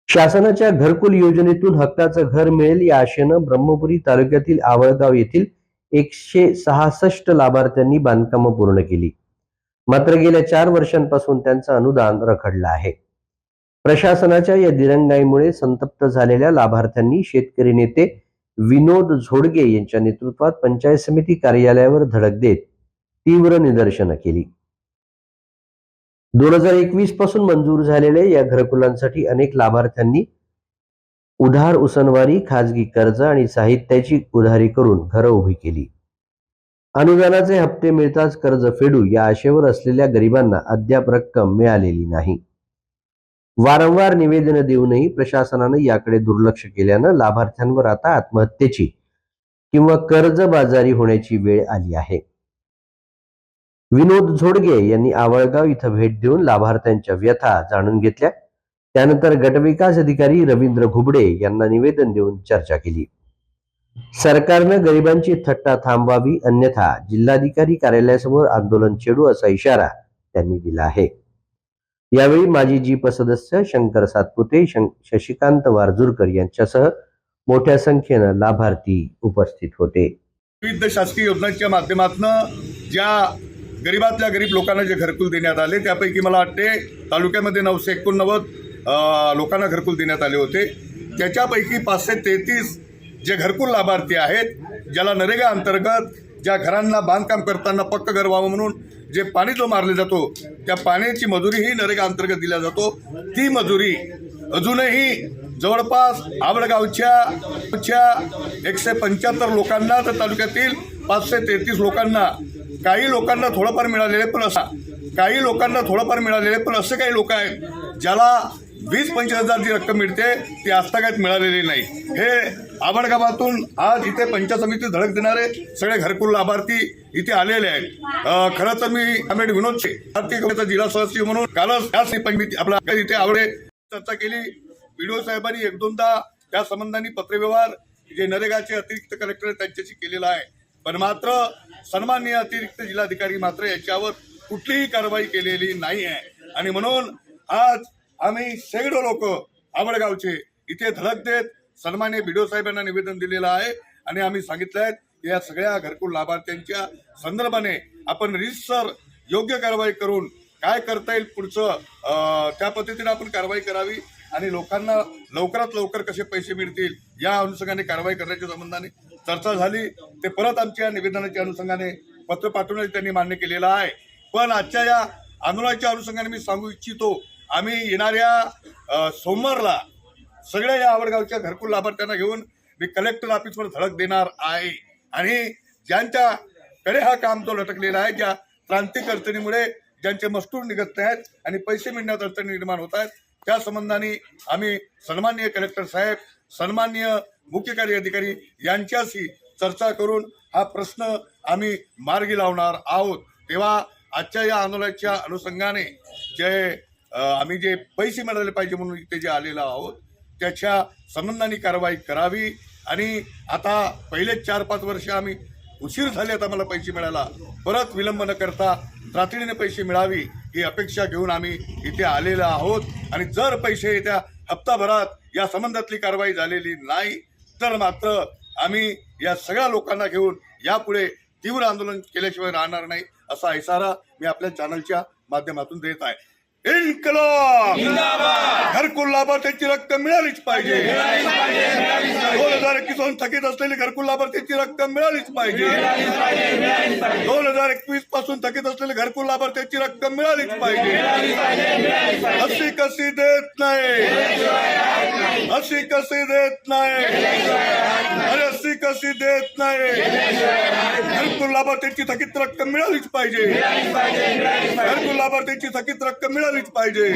शासनाच्या घरकुल योजनेतून हक्काचं घर मिळेल या आशेनं ब्रह्मपुरी तालुक्यातील आवळगाव येथील 166 लाभार्थ्यांनी बांधकामं पूर्ण केली. मात्र गेल्या 4 वर्षांपासून त्यांचं अनुदान रखडलं आहे. प्रशासनाच्या या दिरंगाईमुळे संतप्त झालेल्या लाभार्थ्यांनी शेतकरी नेते विनोद झोडगे यांच्या नेतृत्वात पंचायत समिती कार्यालयावर धडक देत तीव्र निदर्शनं केली. 2021 पासून मंजूर झालेल्या या घरकुलांसाठी अनेक लाभार्थ्यांनी उधार उसनवारी, खाजगी कर्ज आणि साहित्याची उधारी करून घरं उभी केली. अनुदानाचे हप्ते मिळताच कर्ज फेडू या आशेवर असलेल्या गरिबांना अद्याप रक्कम मिळालेली नाही. वारंवार निवेदनं देऊनही प्रशासनाने याकडे दुर्लक्ष केल्यानं लाभार्थ्यांवर आता आत्महत्येची किंवा कर्जबाजारी होण्याची वेळ आली आहे. विनोद झोडगे यांनी आवळगाव इथं भेट देऊन लाभार्थ्यांच्या व्यथा जाणून घेतल्या. त्यानंतर गटविकास अधिकारी रवींद्र घुबडे यांना निवेदन देऊन चर्चा केली. सरकारनं गरिबांची थट्टा थांबवावी, अन्यथा जिल्हाधिकारी कार्यालयासमोर आंदोलन छेडू असा इशारा त्यांनी दिला आहे. यावेळी माजी जीप सदस्य शंकर सातपुते, शशिकांत वारजूरकर यांच्यासह मोठ्या संख्येनं लाभार्थी उपस्थित होते. विविध शासकीय योजनांच्या माध्यमातून ज्या गरीबातल्या गरीब लोकांना जे घरकुल देण्यात आले त्यापैकी मला वाटते तालुक्यामध्ये 989 लोकांना घरकुल देण्यात आले होते. त्याच्यापैकी 533 जे घरकुल लाभार्थी आहेत, ज्याला नरेगा अंतर्गत ज्या घरांना बांधकाम करताना पक्क घर व्हावं म्हणून जे पाणी जो मारले जातो त्या पाण्याची मजुरी ही नरेगा अंतर्गत दिल्या जातो. ती मजुरी अजूनही जवळपास आवळगावच्या 175 लोकांना, तर तालुक्यातील 533 लोकांना, काही लोकांना थोडंफार मिळालेले पण असे काही लोक आहेत ज्याला 20-25 हजार जी रक्कम मिळते ती आजतागायत मिळालेली नाही. हे आवळगावातून आज इथे पंचायत समिती धडक देणारे सगळे घरकुल लाभार्थी इथे आलेले आहेत. खरं तर मी कॉम्रेड विनोद आर्थिक जिल्हा सदस्य म्हणून कालच आपला इथे आवडे चर्चा केली. व्हिडिओ साहेबांनी 1-2दा त्या संबंधाने पत्रव्यवहार जे नरेगाचे अतिरिक्त कलेक्टर त्यांच्याशी केलेला आहे, पण मात्र सन्माननीय अतिरिक्त जिल्हाधिकारी मात्र याच्यावर कुठलीही कारवाई केलेली नाही आहे. आणि म्हणून आज आम्ही शेकडो लोक आवळगावचे इथे धडक देत सन्माननीय व्हिडिओ साहेबांना निवेदन दिलेलं आहे आणि आम्ही सांगितलं आहे की या सगळ्या घरकुल लाभार्थ्यांच्या संदर्भाने आपण रीतसर योग्य कारवाई करून काय करता येईल पुढचं त्या पद्धतीने आपण कारवाई करावी आणि लोकांना लवकरात लवकर कसे पैसे मिळतील या अनुषंगाने कारवाई करण्याच्या संबंधाने चर्चा झाली. ते परत आमच्या निवेदनाच्या अनुषंगाने पत्र पाठवण्यास त्यांनी मान्य केलेलं आहे. पण आजच्या या आंदोलनाच्या अनुषंगाने मी सांगू इच्छितो, आम्ही येणाऱ्या सोमवारला सगळ्या या आवळगावच्या घरकुल लाभार्थ्यांना घेऊन मी कलेक्टर ऑफिसवर धडक देणार आहे आणि ज्यांच्याकडे हा काम तो लटकलेला आहे, ज्या प्रांतिक अडचणीमुळे ज्यांचे मजूर निघत नाहीत आणि पैसे मिळण्यात अडचणी निर्माण होत आहेत, त्या संबंधाने आम्ही सन्माननीय कलेक्टर साहेब, सन्माननीय मुख्य कार्य अधिकारी यांच्याशी चर्चा करून हा प्रश्न आम्ही मार्गी लावणार आहोत. तेव्हा आजच्या या आंदोलनाच्या अनुषंगाने आम्ही जे पैसे मिळाले पाहिजे म्हणून इथे जे आलेलो आहोत त्याच्या संबंधाने कारवाई करावी. आणि आता पहिले 4-5 वर्ष आम्ही उशीर झाले, आता मला पैसे मिळायला परत विलंब न करता तातडीने पैसे मिळावी ही अपेक्षा घेऊन आम्ही इथे आलेलो आहोत. आणि जर पैसे येत्या हप्ताभरात या संबंधातली कारवाई झालेली नाही तर मात्र आम्ही या सगळ्या लोकांना घेऊन यापुढे तीव्र आंदोलन केल्याशिवाय राहणार नाही असा इशारा मी आपल्या चॅनलच्या माध्यमातून देत आहे. इन्कलाब घरकुल लाभार्थ्यांची रक्कम मिळालीच पाहिजे. 2021 थकीत असलेली घरकुल लाभार्थ्यांची रक्कम मिळालीच पाहिजे. 2021 पासून थकीत असलेले घरकुल लाभार्थ्यांची रक्कम मिळालीच पाहिजे. अशी कशी देत नाही, अशी कशी देत नाही, अरे अशी कशी देत नाही. घरकुल लाभार्थ्यांची थकीत रक्कम मिळालीच पाहिजे. घरकुल लाभार्थ्यांची थकीत रक्कम मिळालीच पाहिजे.